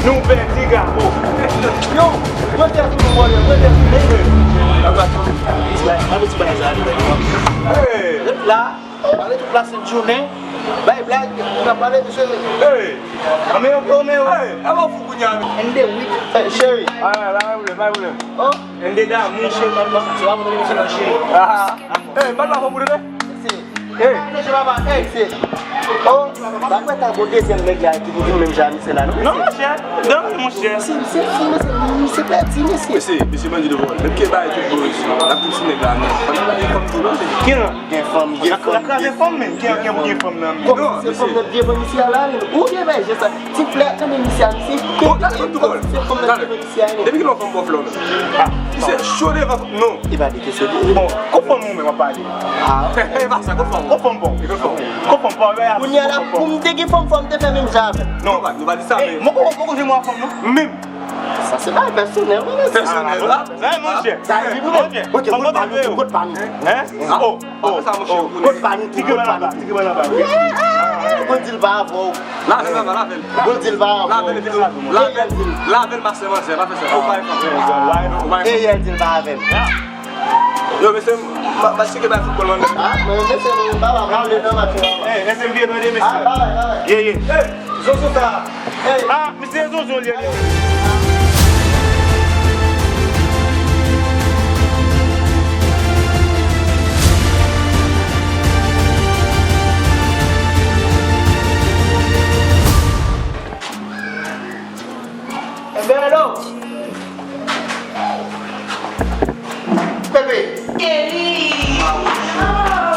Não vem, diga. Yo, quanto é tudo bom? Quanto é tudo agora? Vamos desbanhar. Lá, falei de classe de journée. Vai, black, na parede de Sherry. Ei, a meu. Eu vou fugunhar. And then we, Sherry. Vai, mulher. Oh, And then that moon Sherry, você vai mudar isso na Sherry. Ei, mas lá vamos mulher. Ei, deixa eu falar, ei, filho. Oh, vai aguentar o deuxième mec là qui vous dit même jamais c'est là, non? Non, mon cher. Non, mon cher. C'est petit, monsieur. Monsieur m'a dit de voir. Même qui va être beau ici. La poussine est grande. On a des femmes tout là. Qui est Des femmes, des femmes. la classe des femmes, même. Qui est une femme là? Comment c'est comme notre vieux initial là? Ou bien, ben, je sais. Tu plais comme initial ici. Oh, là, c'est tout bon. C'est comme notre vieux initial. Depuis que l'on fait un bon flot. C'est chaud de va. Non. Il va dire que c'est Bon, comment nous va parler? Ah, Eh, va ça, qu'on fait. Comment bon? Comment pas? pour y aller, pour me dire qu'il faut me faire même jamais. Non, nous va dire ça, mais. Moi, comment je m'en femme, non? Même. Ça, c'est pas personnel. Personnel là. Ça, mon cher. Ça arrive, mon cher. Ok, Comment good t'as panique, vu? good panique. Hein? Oh, Ça, mon cher. Good panique, Tique good là-bas, panique. tique là-bas. Good deal va avoir. Là, là. Good deal va avoir. Là, Marcel, c'est pas fait ça. Faut pas y faire. Et il deal va avec. Yo, mais c'est. Parce que le football, on est. Ah, mais c'est pas vraiment le nom à toi. Eh, laissez-moi bien donner, monsieur. Ah, Yeah, yeah. Hey, Zozo ça. Ah, monsieur Zozo, il y a hello. Bébé. Kelly! Oh,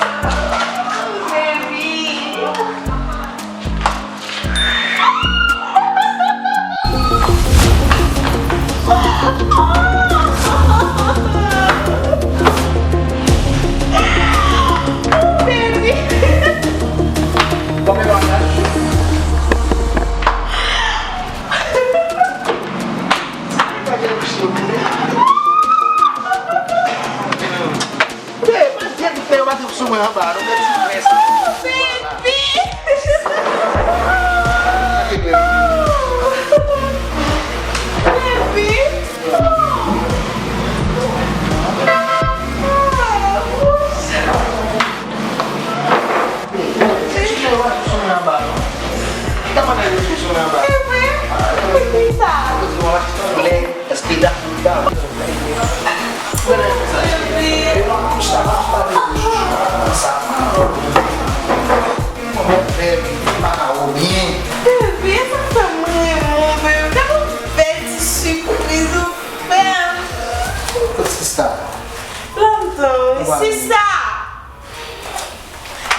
baby! Baby! Come on,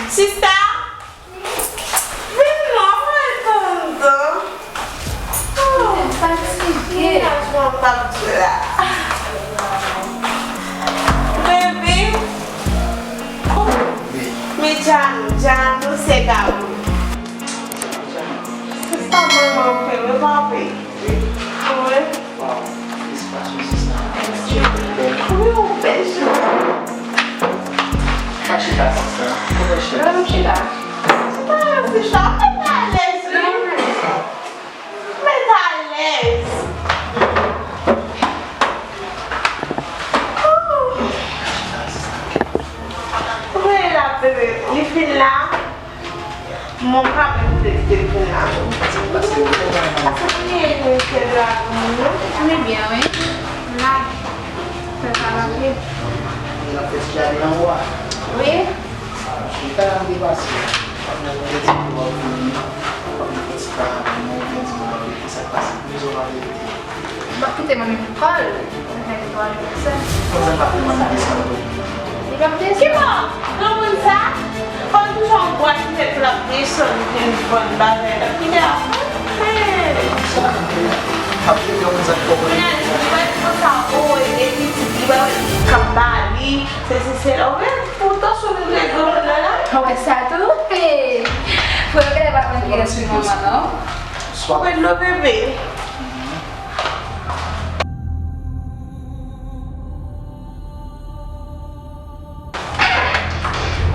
Sista! Vem logo, Tanta! Minhas vontades de chorar. Baby! Me jangan segamu. Sista mau pelo papi. Oi? Um beijo. Vai tirar essa. Eu vou tirar. Você está metales, metales. Vai lá, bebê. Ele fica lá. Mon cabelo dele fica lá. On est bien, oui. Là, ça va bien. La festival de l'envoi. Oui. Je vais faire un débat sur Bah, écoutez, mon école, c'est pas ça. Il va me dire Que bom! Não pensar? Quando o João pode ter pela pressa, não tem quando dá velha. Que legal. Vai passar hoje, ele vai cantar ali. Você será o puta sobre o negócio, né? ¿Cómo está tú? ¿Puedo que le va a mentir a su mamá, no? Pues no, bebé.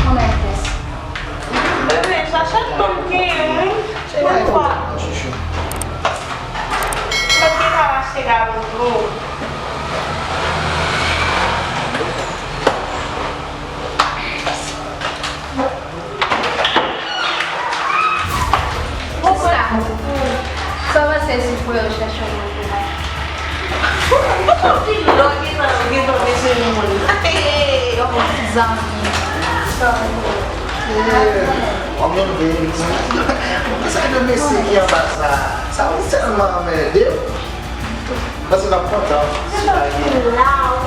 Momentos. Bebê, só achando um pouquinho, hein? Chega fora. foi eu cherchou muito, né? Gitu desse mundo. Eu vou precisar Alguém veio mas ainda me seguia passar. Sabe, você não me deu? Você vai contar. Lá,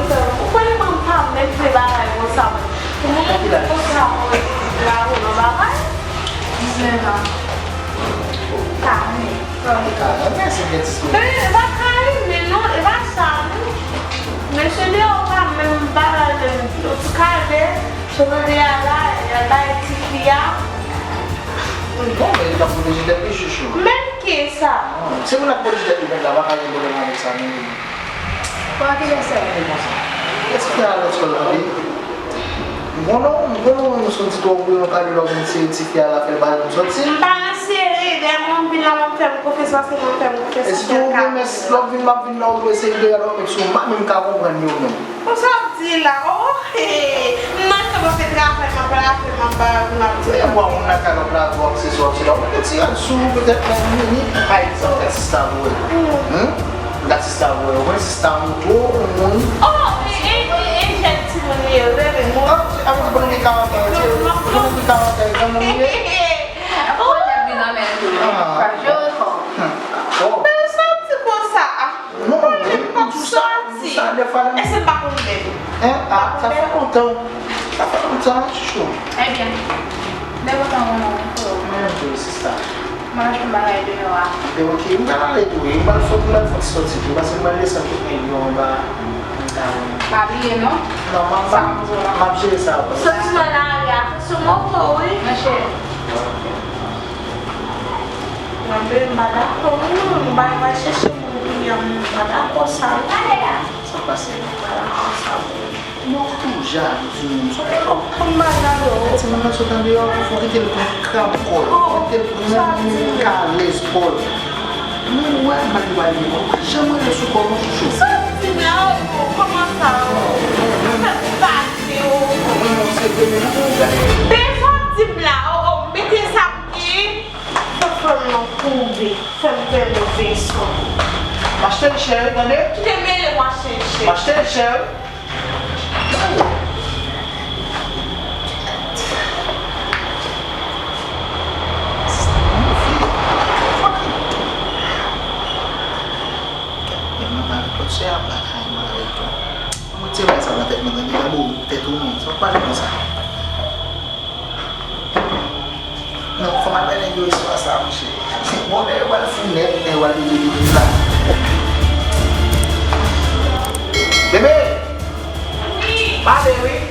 então, o que ele mandava mesmo de lá, eu gostava. Como é que você lá, não vai? Carne. Cara, não é assim que eles Vai cair, não vai saber. Mas se ele olhar mesmo para o cara, sobre lá, vai te criar. Como ele está protegido é bicho? Mesmo que sabe. Se você não pode ter que dar uma carinha do lado dessa menina. Qual é que ele serve? Esse que é a escola ali. Não sou de todo mundo que logo se fiar lá pelo bairro dos outros. Para ser, não vir lá uma professor, assim, não tem um professor. Esse tu mas logo vim lá esse aí era o mesmo, mas me cago com nenhum. O sabe lá, oh, mas que você grava uma praça, É bom na cara para você só tirar, porque se a sua da menina, aí só que assistar o da assistar o assistar muito. Oh, gente, mulher, deve muito. A gente pode ficar uma Pode abrir na minha turma. Cachorro. Mas sabe se coçar? não sabe Esse bagulho dele. tá falando tá falando chuchu. É bem. Deve botar Meu Deus, está. mas que vai do meu ar. Eu aqui não dá leite, eu mas só que lá fosse só se tu vai ser mais lição que tem bomba. Abrir, não? Não, mas já sabe. Só desmanalhar, só morreu, hein? Mas cheio. Vai ser segundo, vai dar coçada. Só passei. Morto já, só que Camarada, semana só também eu vou ter que campo, ter que cales por. Não é mais chama isso como chuchu. não, como assim? Você Pensa lá, me tem aqui. Tô falando clube, falando isso. mas tem cheiro, né? Tem medo, eu Mas tem cheiro. Você habla, você vai saber até mandando ele abu, ter tudo, só para pensar. Não, falar bem nem isso, passava, cheio. Bom, né, eu vou funer, eu vou ali lá. Bebê! Valeu, hein?